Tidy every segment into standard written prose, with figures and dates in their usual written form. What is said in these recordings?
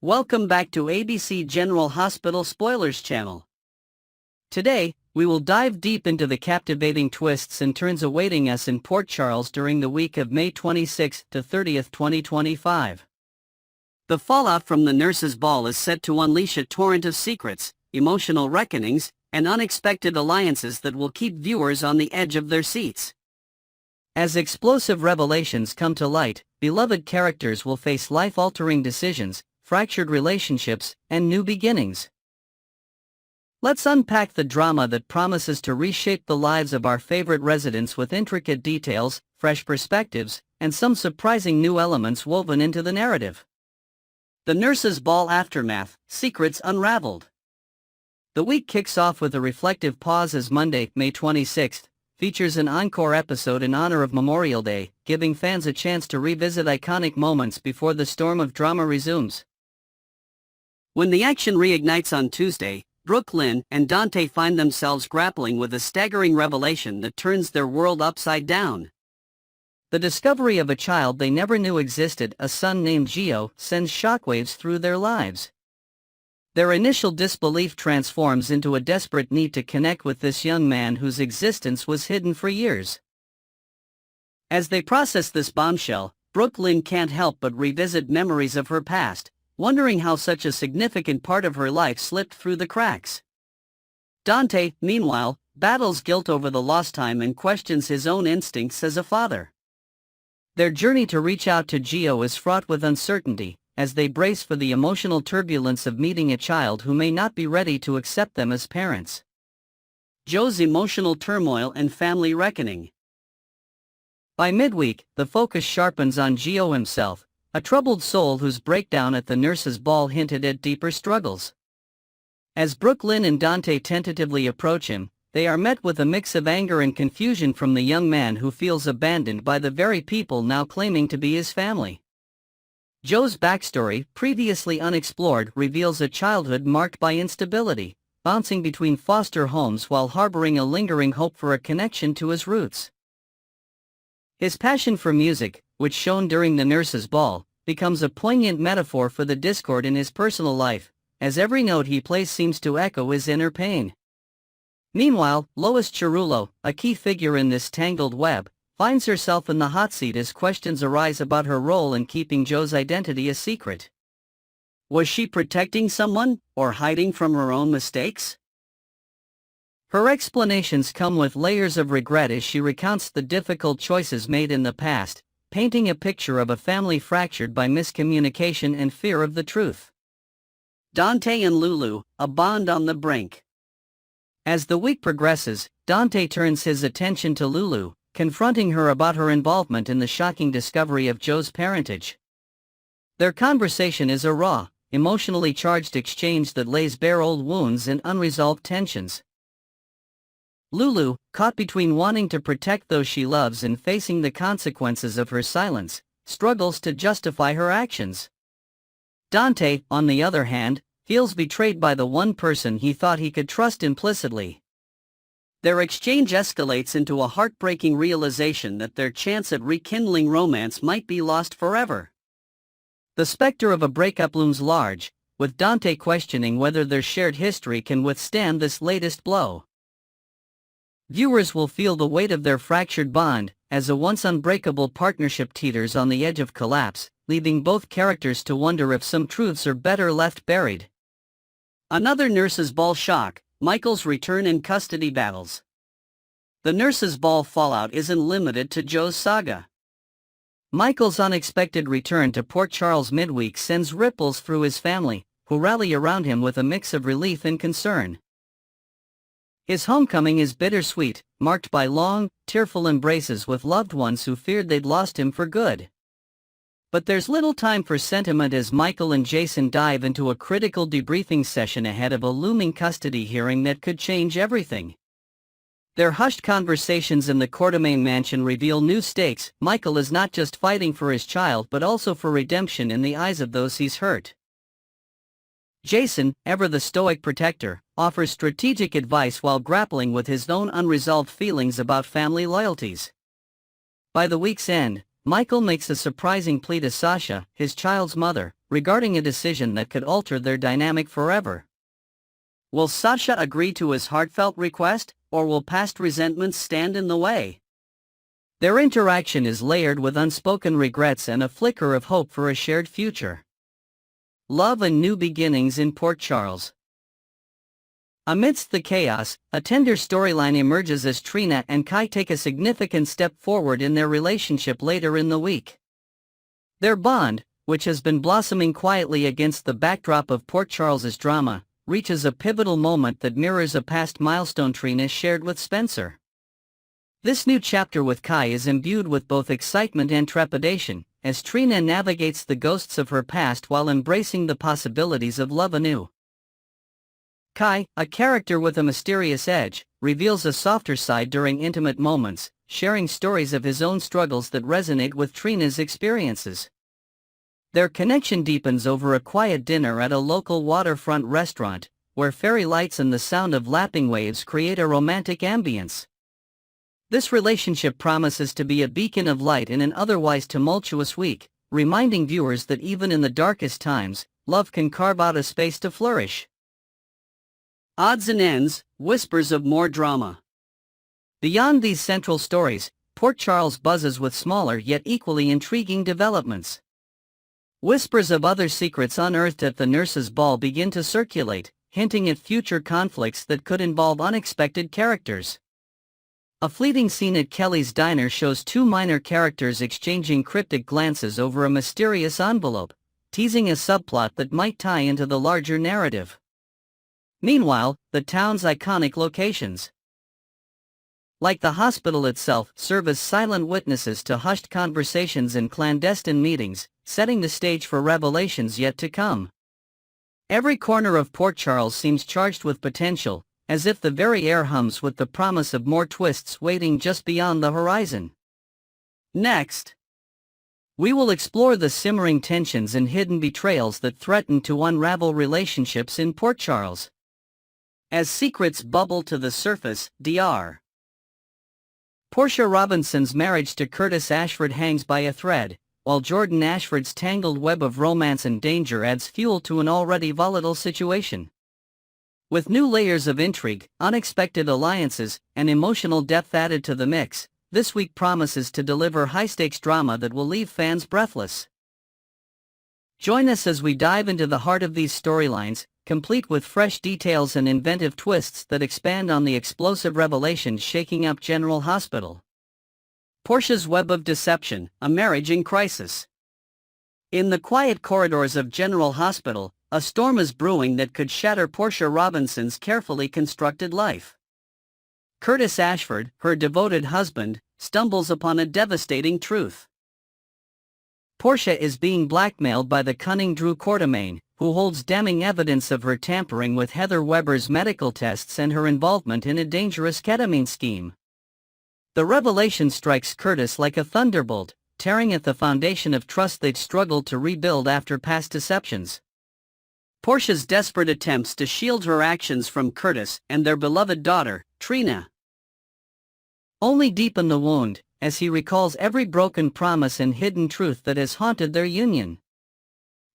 Welcome back to ABC General Hospital Spoilers channel. Today, we will dive deep into the captivating twists and turns awaiting us in Port Charles during the week of May 26 to 30th, 2025. The fallout from the nurses' ball is set to unleash a torrent of secrets, emotional reckonings, and unexpected alliances that will keep viewers on the edge of their seats. As explosive revelations come to light, beloved characters will face life-altering decisions, fractured relationships, and new beginnings. Let's unpack the drama that promises to reshape the lives of our favorite residents with intricate details, fresh perspectives, and some surprising new elements woven into the narrative. The Nurses' Ball Aftermath, Secrets Unraveled. The week kicks off with a reflective pause as Monday, May 26th, features an encore episode in honor of Memorial Day, giving fans a chance to revisit iconic moments before the storm of drama resumes. When the action reignites on Tuesday, Brooke Lynn and Dante find themselves grappling with a staggering revelation that turns their world upside down. The discovery of a child they never knew existed, a son named Gio, sends shockwaves through their lives. Their initial disbelief transforms into a desperate need to connect with this young man whose existence was hidden for years. As they process this bombshell, Brooke Lynn can't help but revisit memories of her past, wondering how such a significant part of her life slipped through the cracks. Dante, meanwhile, battles guilt over the lost time and questions his own instincts as a father. Their journey to reach out to Gio is fraught with uncertainty, as they brace for the emotional turbulence of meeting a child who may not be ready to accept them as parents. Joe's emotional turmoil and family reckoning. By midweek, the focus sharpens on Gio himself, a troubled soul whose breakdown at the nurses' ball hinted at deeper struggles. As Brooke Lynn and Dante tentatively approach him, they are met with a mix of anger and confusion from the young man who feels abandoned by the very people now claiming to be his family. Joe's backstory, previously unexplored, reveals a childhood marked by instability, bouncing between foster homes while harboring a lingering hope for a connection to his roots. His passion for music, which shone during the nurses' ball, becomes a poignant metaphor for the discord in his personal life, as every note he plays seems to echo his inner pain. Meanwhile, Lois Cerullo, a key figure in this tangled web, finds herself in the hot seat as questions arise about her role in keeping Joe's identity a secret. Was she protecting someone, or hiding from her own mistakes? Her explanations come with layers of regret as she recounts the difficult choices made in the past, painting a picture of a family fractured by miscommunication and fear of the truth. Dante and Lulu, a bond on the brink. As the week progresses, Dante turns his attention to Lulu, confronting her about her involvement in the shocking discovery of Joe's parentage. Their conversation is a raw, emotionally charged exchange that lays bare old wounds and unresolved tensions. Lulu, caught between wanting to protect those she loves and facing the consequences of her silence, struggles to justify her actions. Dante, on the other hand, feels betrayed by the one person he thought he could trust implicitly. Their exchange escalates into a heartbreaking realization that their chance at rekindling romance might be lost forever. The specter of a breakup looms large, with Dante questioning whether their shared history can withstand this latest blow. Viewers will feel the weight of their fractured bond, as a once unbreakable partnership teeters on the edge of collapse, leaving both characters to wonder if some truths are better left buried. Another nurses' ball shock, Michael's return in custody battles. The nurses' ball fallout isn't limited to Joe's saga. Michael's unexpected return to Port Charles midweek sends ripples through his family, who rally around him with a mix of relief and concern. His homecoming is bittersweet, marked by long, tearful embraces with loved ones who feared they'd lost him for good. But there's little time for sentiment as Michael and Jason dive into a critical debriefing session ahead of a looming custody hearing that could change everything. Their hushed conversations in the Quartermaine mansion reveal new stakes. Michael is not just fighting for his child but also for redemption in the eyes of those he's hurt. Jason, ever the stoic protector, offers strategic advice while grappling with his own unresolved feelings about family loyalties. By the week's end, Michael makes a surprising plea to Sasha, his child's mother, regarding a decision that could alter their dynamic forever. Will Sasha agree to his heartfelt request, or will past resentments stand in the way? Their interaction is layered with unspoken regrets and a flicker of hope for a shared future. Love and new beginnings in Port Charles. Amidst the chaos, a tender storyline emerges as Trina and Kai take a significant step forward in their relationship later in the week. Their bond, which has been blossoming quietly against the backdrop of Port Charles's drama, reaches a pivotal moment that mirrors a past milestone Trina shared with Spencer. This new chapter with Kai is imbued with both excitement and trepidation, as Trina navigates the ghosts of her past while embracing the possibilities of love anew. Kai, a character with a mysterious edge, reveals a softer side during intimate moments, sharing stories of his own struggles that resonate with Trina's experiences. Their connection deepens over a quiet dinner at a local waterfront restaurant, where fairy lights and the sound of lapping waves create a romantic ambience. This relationship promises to be a beacon of light in an otherwise tumultuous week, reminding viewers that even in the darkest times, love can carve out a space to flourish. Odds and ends, whispers of more drama. Beyond these central stories, Port Charles buzzes with smaller yet equally intriguing developments. Whispers of other secrets unearthed at the nurses' ball begin to circulate, hinting at future conflicts that could involve unexpected characters. A fleeting scene at Kelly's diner shows two minor characters exchanging cryptic glances over a mysterious envelope, teasing a subplot that might tie into the larger narrative. Meanwhile, the town's iconic locations, like the hospital itself, serve as silent witnesses to hushed conversations and clandestine meetings, setting the stage for revelations yet to come. Every corner of Port Charles seems charged with potential, as if the very air hums with the promise of more twists waiting just beyond the horizon. Next, we will explore the simmering tensions and hidden betrayals that threaten to unravel relationships in Port Charles. As secrets bubble to the surface, Dr. Portia Robinson's marriage to Curtis Ashford hangs by a thread, while Jordan Ashford's tangled web of romance and danger adds fuel to an already volatile situation. With new layers of intrigue, unexpected alliances, and emotional depth added to the mix, this week promises to deliver high-stakes drama that will leave fans breathless. Join us as we dive into the heart of these storylines, complete with fresh details and inventive twists that expand on the explosive revelations shaking up General Hospital. Portia's Web of Deception, a marriage in crisis. In the quiet corridors of General Hospital, a storm is brewing that could shatter Portia Robinson's carefully constructed life. Curtis Ashford, her devoted husband, stumbles upon a devastating truth. Portia is being blackmailed by the cunning Drew Quartermaine, who holds damning evidence of her tampering with Heather Weber's medical tests and her involvement in a dangerous ketamine scheme. The revelation strikes Curtis like a thunderbolt, tearing at the foundation of trust they'd struggled to rebuild after past deceptions. Portia's desperate attempts to shield her actions from Curtis and their beloved daughter, Trina, only deepen the wound, as he recalls every broken promise and hidden truth that has haunted their union.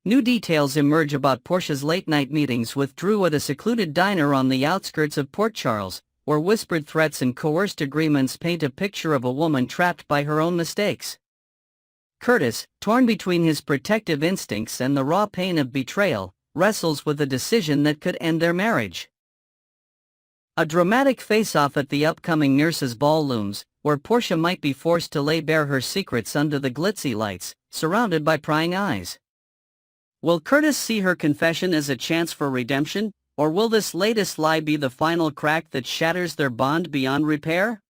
New details emerge about Portia's late-night meetings with Drew at a secluded diner on the outskirts of Port Charles, where whispered threats and coerced agreements paint a picture of a woman trapped by her own mistakes. Curtis, torn between his protective instincts and the raw pain of betrayal, wrestles with a decision that could end their marriage. A dramatic face-off at the upcoming nurses' ball looms, where Portia might be forced to lay bare her secrets under the glitzy lights, surrounded by prying eyes. Will Curtis see her confession as a chance for redemption, or will this latest lie be the final crack that shatters their bond beyond repair?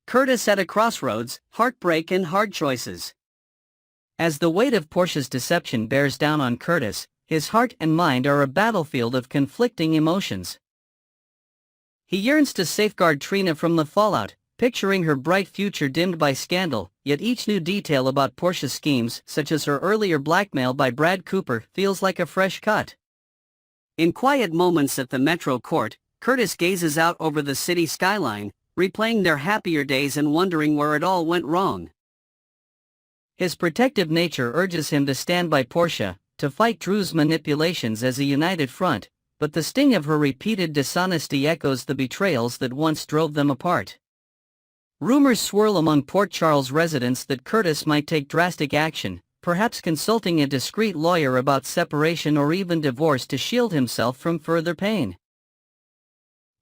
Curtis at a crossroads, heartbreak and hard choices. As the weight of Portia's deception bears down on Curtis, his heart and mind are a battlefield of conflicting emotions. He yearns to safeguard Trina from the fallout, picturing her bright future dimmed by scandal, yet each new detail about Portia's schemes, such as her earlier blackmail by Brad Cooper, feels like a fresh cut. In quiet moments at the Metro Court, Curtis gazes out over the city skyline, replaying their happier days and wondering where it all went wrong. His protective nature urges him to stand by Portia, to fight Drew's manipulations as a united front, but the sting of her repeated dishonesty echoes the betrayals that once drove them apart. Rumors swirl among Port Charles residents that Curtis might take drastic action, perhaps consulting a discreet lawyer about separation or even divorce to shield himself from further pain.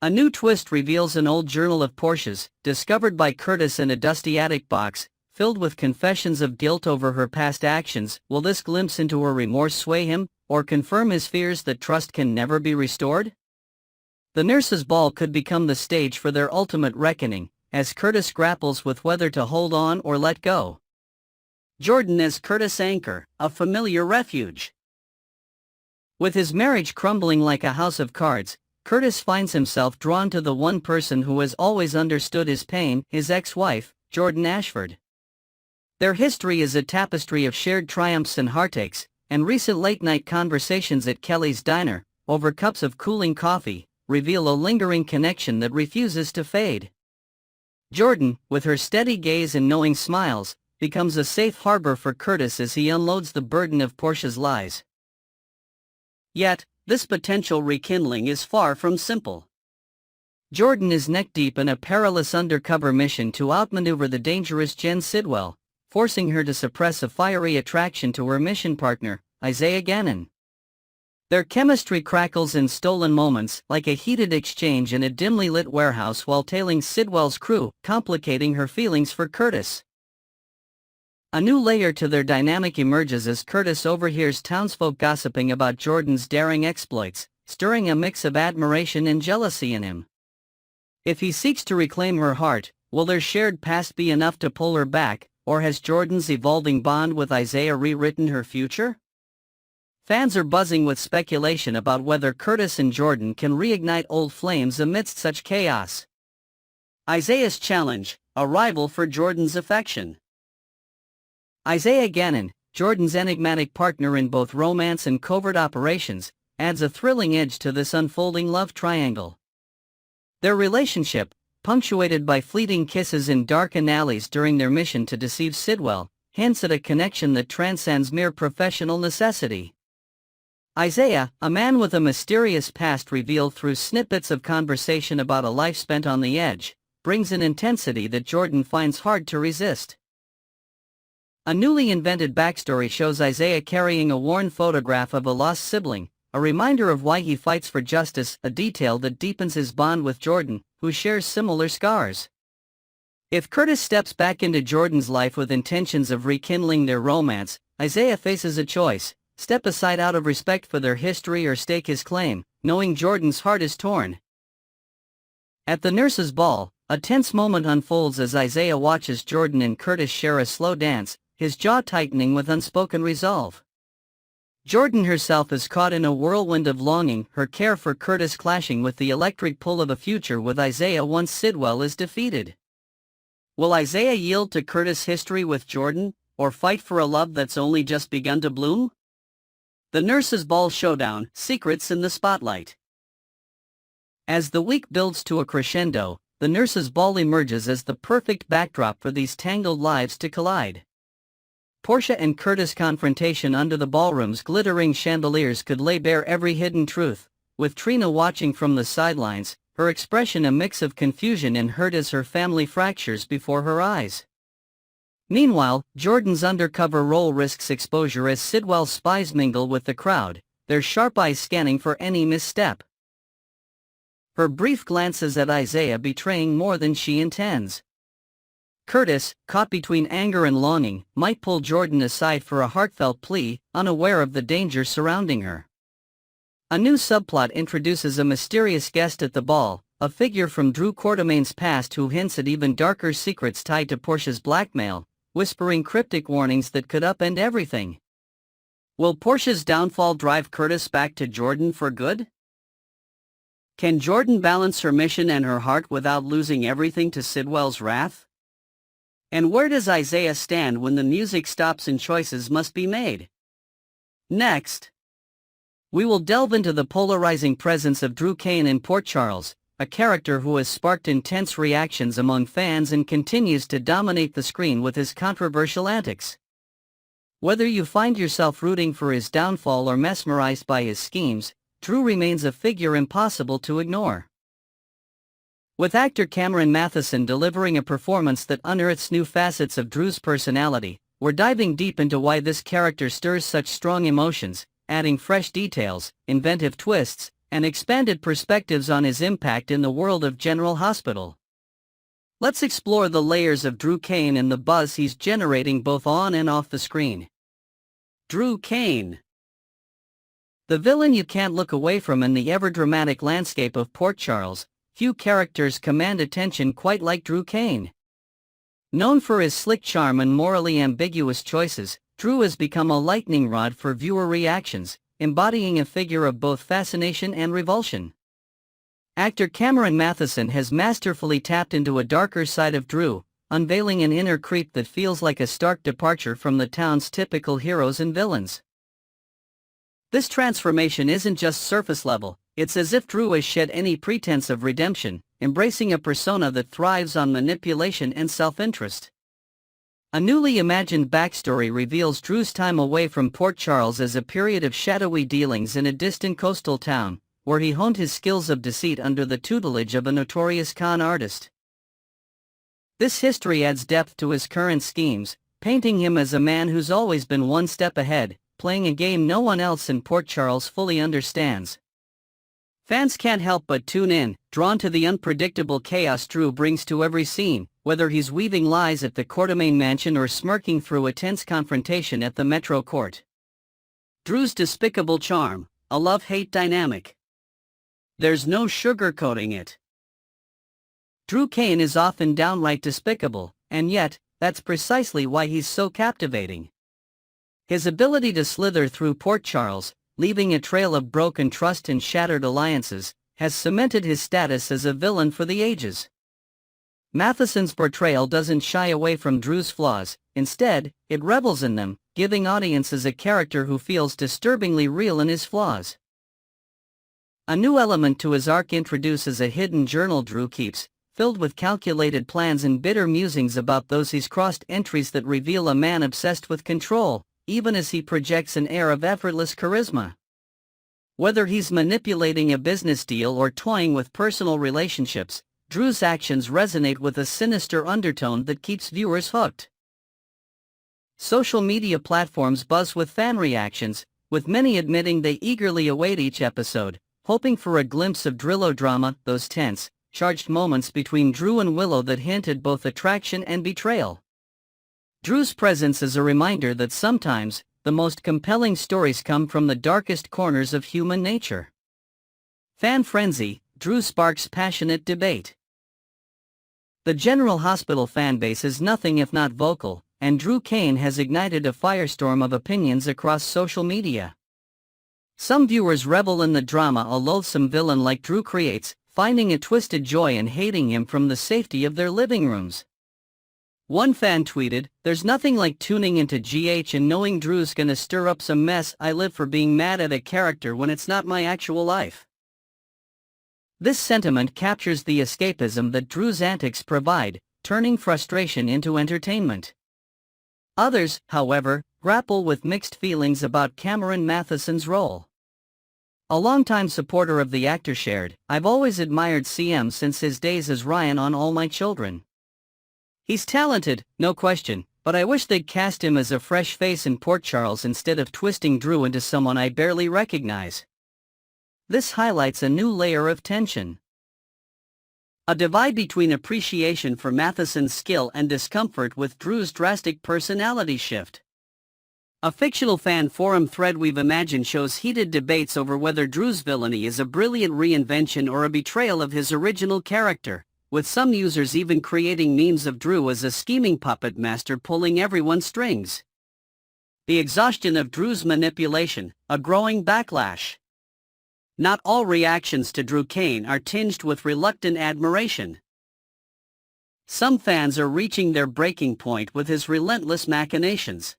A new twist reveals an old journal of Portia's, discovered by Curtis in a dusty attic box, filled with confessions of guilt over her past actions. Will this glimpse into her remorse sway him, or confirm his fears that trust can never be restored? The nurses' ball could become the stage for their ultimate reckoning, as Curtis grapples with whether to hold on or let go. Jordan as Curtis' anchor, a familiar refuge. With his marriage crumbling like a house of cards, Curtis finds himself drawn to the one person who has always understood his pain, his ex-wife, Jordan Ashford. Their history is a tapestry of shared triumphs and heartaches, and recent late-night conversations at Kelly's Diner, over cups of cooling coffee, reveal a lingering connection that refuses to fade. Jordan, with her steady gaze and knowing smiles, becomes a safe harbor for Curtis as he unloads the burden of Portia's lies. Yet, this potential rekindling is far from simple. Jordan is neck-deep in a perilous undercover mission to outmaneuver the dangerous Jen Sidwell, forcing her to suppress a fiery attraction to her mission partner, Isaiah Gannon. Their chemistry crackles in stolen moments, like a heated exchange in a dimly lit warehouse while tailing Sidwell's crew, complicating her feelings for Curtis. A new layer to their dynamic emerges as Curtis overhears townsfolk gossiping about Jordan's daring exploits, stirring a mix of admiration and jealousy in him. If he seeks to reclaim her heart, will their shared past be enough to pull her back, or has Jordan's evolving bond with Isaiah rewritten her future? Fans are buzzing with speculation about whether Curtis and Jordan can reignite old flames amidst such chaos. Isaiah's challenge, a rival for Jordan's affection. Isaiah Gannon, Jordan's enigmatic partner in both romance and covert operations, adds a thrilling edge to this unfolding love triangle. Their relationship, punctuated by fleeting kisses in darkened alleys during their mission to deceive Sidwell, hints at a connection that transcends mere professional necessity. Isaiah, a man with a mysterious past revealed through snippets of conversation about a life spent on the edge, brings an intensity that Jordan finds hard to resist. A newly invented backstory shows Isaiah carrying a worn photograph of a lost sibling, a reminder of why he fights for justice, a detail that deepens his bond with Jordan, who shares similar scars. If Curtis steps back into Jordan's life with intentions of rekindling their romance, Isaiah faces a choice: step aside out of respect for their history or stake his claim, knowing Jordan's heart is torn. At the nurses' ball, a tense moment unfolds as Isaiah watches Jordan and Curtis share a slow dance, his jaw tightening with unspoken resolve. Jordan herself is caught in a whirlwind of longing, her care for Curtis clashing with the electric pull of a future with Isaiah once Sidwell is defeated. Will Isaiah yield to Curtis' history with Jordan, or fight for a love that's only just begun to bloom? The Nurses' Ball Showdown, Secrets in the Spotlight. As the week builds to a crescendo, the Nurses' Ball emerges as the perfect backdrop for these tangled lives to collide. Portia and Curtis' confrontation under the ballroom's glittering chandeliers could lay bare every hidden truth, with Trina watching from the sidelines, her expression a mix of confusion and hurt as her family fractures before her eyes. Meanwhile, Jordan's undercover role risks exposure as Sidwell's spies mingle with the crowd, their sharp eyes scanning for any misstep. Her brief glances at Isaiah betraying more than she intends. Curtis, caught between anger and longing, might pull Jordan aside for a heartfelt plea, unaware of the danger surrounding her. A new subplot introduces a mysterious guest at the ball, a figure from Drew Quartermain's past who hints at even darker secrets tied to Portia's blackmail, whispering cryptic warnings that could upend everything. Will Portia's downfall drive Curtis back to Jordan for good? Can Jordan balance her mission and her heart without losing everything to Sidwell's wrath? And where does Isaiah stand when the music stops and choices must be made? Next, we will delve into the polarizing presence of Drew Cain in Port Charles, a character who has sparked intense reactions among fans and continues to dominate the screen with his controversial antics. Whether you find yourself rooting for his downfall or mesmerized by his schemes, Drew remains a figure impossible to ignore. With actor Cameron Mathison delivering a performance that unearths new facets of Drew's personality, we're diving deep into why this character stirs such strong emotions, adding fresh details, inventive twists, and expanded perspectives on his impact in the world of General Hospital. Let's explore the layers of Drew Cain and the buzz he's generating both on and off the screen. Drew Cain, the villain you can't look away from in the ever-dramatic landscape of Port Charles. Few characters command attention quite like Drew Cain. Known for his slick charm and morally ambiguous choices, Drew has become a lightning rod for viewer reactions, embodying a figure of both fascination and revulsion. Actor Cameron Mathison has masterfully tapped into a darker side of Drew, unveiling an inner creep that feels like a stark departure from the town's typical heroes and villains. This transformation isn't just surface level, it's as if Drew has shed any pretense of redemption, embracing a persona that thrives on manipulation and self-interest. A newly imagined backstory reveals Drew's time away from Port Charles as a period of shadowy dealings in a distant coastal town, where he honed his skills of deceit under the tutelage of a notorious con artist. This history adds depth to his current schemes, painting him as a man who's always been one step ahead, playing a game no one else in Port Charles fully understands. Fans can't help but tune in, drawn to the unpredictable chaos Drew brings to every scene, whether he's weaving lies at the Quartermaine mansion or smirking through a tense confrontation at the Metro Court. Drew's despicable charm, a love-hate dynamic. There's no sugarcoating it. Drew Cain is often downright despicable, and yet, that's precisely why he's so captivating. His ability to slither through Port Charles, leaving a trail of broken trust and shattered alliances, has cemented his status as a villain for the ages. Mathison's portrayal doesn't shy away from Drew's flaws, instead, it revels in them, giving audiences a character who feels disturbingly real in his flaws. A new element to his arc introduces a hidden journal Drew keeps, filled with calculated plans and bitter musings about those he's crossed, entries that reveal a man obsessed with control, even as he projects an air of effortless charisma. Whether he's manipulating a business deal or toying with personal relationships, Drew's actions resonate with a sinister undertone that keeps viewers hooked. Social media platforms buzz with fan reactions, with many admitting they eagerly await each episode, hoping for a glimpse of Drillo drama, those tense, charged moments between Drew and Willow that hinted both attraction and betrayal. Drew's presence is a reminder that sometimes, the most compelling stories come from the darkest corners of human nature. Fan frenzy, Drew sparks passionate debate. The General Hospital fanbase is nothing if not vocal, and Drew Cain has ignited a firestorm of opinions across social media. Some viewers revel in the drama a loathsome villain like Drew creates, finding a twisted joy in hating him from the safety of their living rooms. One fan tweeted, "There's nothing like tuning into GH and knowing Drew's gonna stir up some mess. I live for being mad at a character when it's not my actual life." This sentiment captures the escapism that Drew's antics provide, turning frustration into entertainment. Others, however, grapple with mixed feelings about Cameron Mathison's role. A longtime supporter of the actor shared, "I've always admired CM since his days as Ryan on All My Children. He's talented, no question, but I wish they'd cast him as a fresh face in Port Charles instead of twisting Drew into someone I barely recognize." This highlights a new layer of tension. A divide between appreciation for Mathison's skill and discomfort with Drew's drastic personality shift. A fictional fan forum thread we've imagined shows heated debates over whether Drew's villainy is a brilliant reinvention or a betrayal of his original character, with some users even creating memes of Drew as a scheming puppet master pulling everyone's strings. The exhaustion of Drew's manipulation, a growing backlash. Not all reactions to Drew Cain are tinged with reluctant admiration. Some fans are reaching their breaking point with his relentless machinations.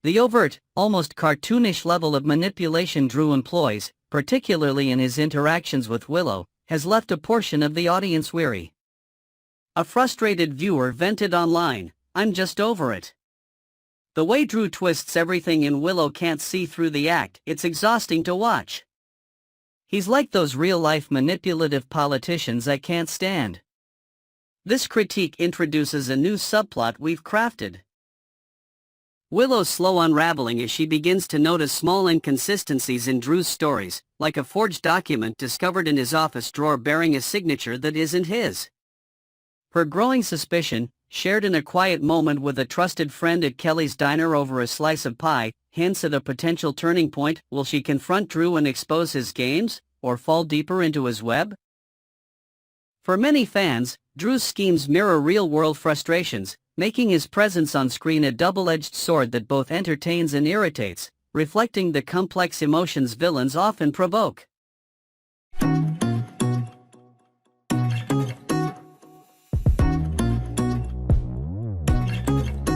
The overt, almost cartoonish level of manipulation Drew employs, particularly in his interactions with Willow, has left a portion of the audience weary. A frustrated viewer vented online, "I'm just over it. The way Drew twists everything in Willow can't see through the act, it's exhausting to watch. He's like those real-life manipulative politicians I can't stand. This critique introduces a new subplot we've crafted. Willow's slow unraveling as she begins to notice small inconsistencies in Drew's stories, like a forged document discovered in his office drawer bearing a signature that isn't his. Her growing suspicion, shared in a quiet moment with a trusted friend at Kelly's diner over a slice of pie, hints at a potential turning point. Will she confront Drew and expose his games, or fall deeper into his web? For many fans, Drew's schemes mirror real-world frustrations, making his presence on screen a double-edged sword that both entertains and irritates, reflecting the complex emotions villains often provoke.